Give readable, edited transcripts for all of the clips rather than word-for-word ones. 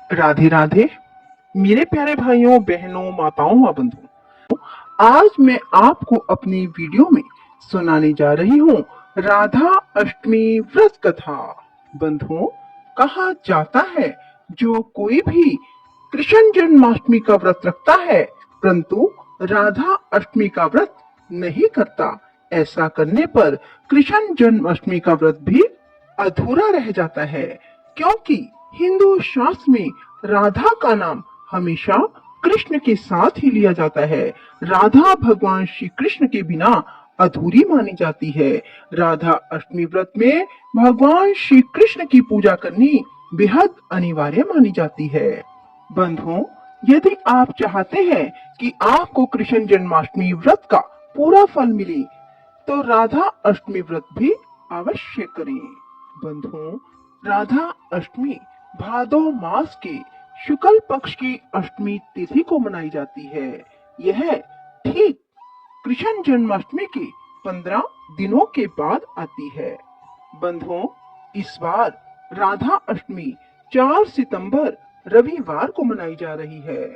राधे राधे मेरे प्यारे भाइयों बहनों माताओं व बंधुओं। आज मैं आपको अपनी वीडियो में सुनाने जा रही हूँ राधा अष्टमी व्रत कथा। बंधुओं, कहा जाता है जो कोई भी कृष्ण जन्माष्टमी का व्रत रखता है परंतु राधा अष्टमी का व्रत नहीं करता, ऐसा करने पर कृष्ण जन्माष्टमी का व्रत भी अधूरा रह जाता है, क्योंकि हिंदू शास्त्र में राधा का नाम हमेशा कृष्ण के साथ ही लिया जाता है। राधा भगवान श्री कृष्ण के बिना अधूरी मानी जाती है। राधा अष्टमी व्रत में भगवान श्री कृष्ण की पूजा करनी बेहद अनिवार्य मानी जाती है। बंधुओं, यदि आप चाहते हैं कि आपको कृष्ण जन्माष्टमी व्रत का पूरा फल मिले तो राधा अष्टमी व्रत भी अवश्य करें। बंधुओं, राधा अष्टमी भादो मास के शुक्ल पक्ष की अष्टमी तिथि को मनाई जाती है। यह ठीक कृष्ण जन्माष्टमी के 15 दिनों के बाद आती है। बंधुओं, इस बार राधा अष्टमी 4 सितंबर रविवार को मनाई जा रही है।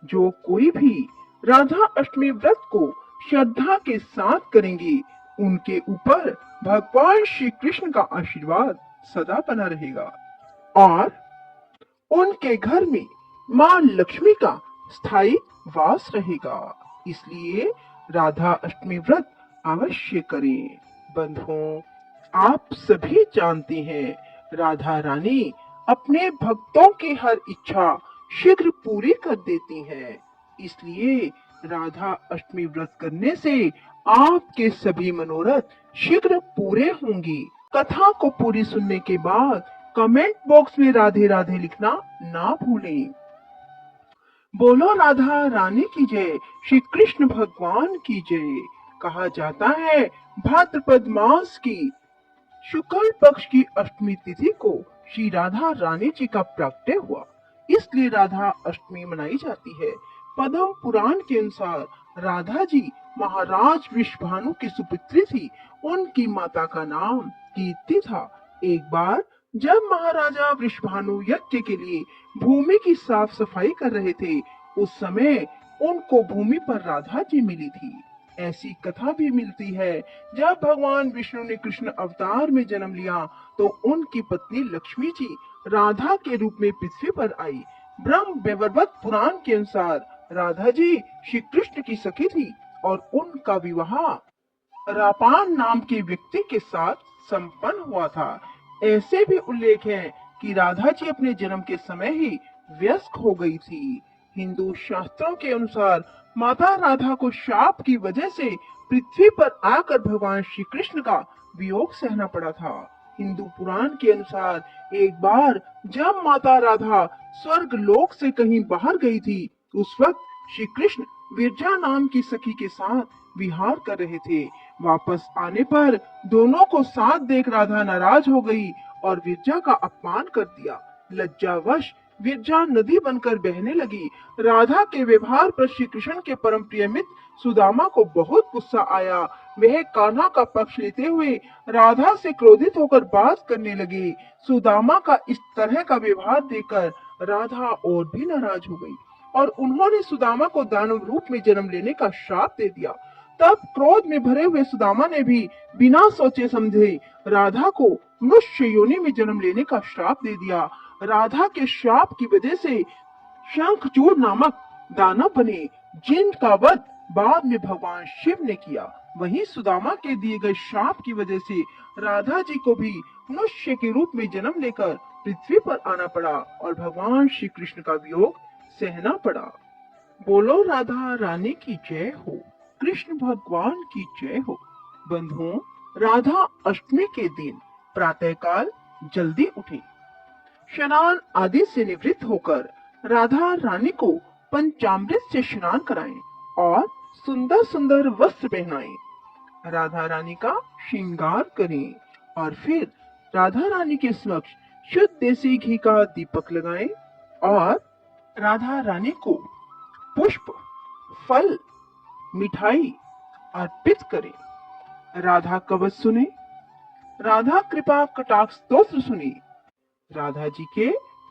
जो कोई भी राधा अष्टमी व्रत को श्रद्धा के साथ करेंगे उनके ऊपर भगवान श्री कृष्ण का आशीर्वाद सदा बना रहेगा और उनके घर में मां लक्ष्मी का स्थायी वास रहेगा। इसलिए राधा अष्टमी व्रत अवश्य करें। बंधुओं, आप सभी जानते हैं राधा रानी अपने भक्तों की हर इच्छा शीघ्र पूरी कर देती हैं। इसलिए राधा अष्टमी व्रत करने से आपके सभी मनोरथ शीघ्र पूरे होंगे। कथा को पूरी सुनने के बाद कमेंट बॉक्स में राधे राधे लिखना ना भूलें। बोलो राधा रानी की जय, श्री कृष्ण भगवान की जय। कहा जाता है भाद्रपद मास की शुक्ल पक्ष की अष्टमी तिथि को श्री राधा रानी जी का प्राकट्य हुआ, इसलिए राधा अष्टमी मनाई जाती है। पद्म पुराण के अनुसार राधा जी महाराज वृषभानु की सुपुत्री थी। उनकी माता का नाम कीर्ति था। एक बार जब महाराजा वृषभानु यज्ञ के लिए भूमि की साफ सफाई कर रहे थे, उस समय उनको भूमि पर राधा जी मिली थी। ऐसी कथा भी मिलती है जब भगवान विष्णु ने कृष्ण अवतार में जन्म लिया तो उनकी पत्नी लक्ष्मी जी राधा के रूप में पृथ्वी पर आई। ब्रह्म वैवर्त पुराण के अनुसार राधा जी श्री कृष्ण की सखी थी और उनका विवाह रापान नाम के व्यक्ति के साथ संपन्न हुआ था। ऐसे भी उल्लेख है कि राधा जी अपने जन्म के समय ही वयस्क हो गई थी। हिंदू शास्त्रों के अनुसार माता राधा को शाप की वजह से पृथ्वी पर आकर भगवान श्री कृष्ण का वियोग सहना पड़ा था। हिंदू पुराण के अनुसार एक बार जब माता राधा स्वर्ग लोक से कहीं बाहर गई थी, उस वक्त श्री कृष्ण विरजा नाम की सखी के साथ विहार कर रहे थे। वापस आने पर दोनों को साथ देख राधा नाराज हो गई और विरजा का अपमान कर दिया। लज्जावश विरजा नदी बनकर बहने लगी। राधा के व्यवहार पर श्री कृष्ण के परम प्रिय मित्र सुदामा को बहुत गुस्सा आया। वह कान्हा का पक्ष लेते हुए राधा से क्रोधित होकर बात करने लगे। सुदामा का इस तरह का व्यवहार देखकर राधा और भी नाराज हो गई और उन्होंने सुदामा को दानव रूप में जन्म लेने का श्राप दे दिया। तब क्रोध में भरे हुए सुदामा ने भी बिना सोचे समझे राधा को मनुष्य योनि में जन्म लेने का श्राप दे दिया। राधा के श्राप की वजह से शंखचूड़ नामक दानव बने, जिनका वध बाद में भगवान शिव ने किया। वहीं सुदामा के दिए गए श्राप की वजह से राधा जी को भी मनुष्य के रूप में जन्म लेकर पृथ्वी पर आना पड़ा और भगवान श्री कृष्ण का वियोग सहना पड़ा। बोलो राधा रानी की जय हो, कृष्ण भगवान की जय हो। बंधुओं, राधा अष्टमी के दिन प्रातःकाल जल्दी उठे, स्नान आदि से निवृत्त होकर राधा रानी को पंचामृत से स्नान कराएं और सुंदर सुंदर वस्त्र पहनाएं। राधा रानी का श्रृंगार करें और फिर राधा रानी के समक्ष शुद्ध देसी घी का दीपक लगाएं और राधा रानी को पुष्प, फल, मिठाई अर्पित करें। राधा कवच सुने, राधा कृपा कटाक्ष स्तोत्र सुने, राधा जी के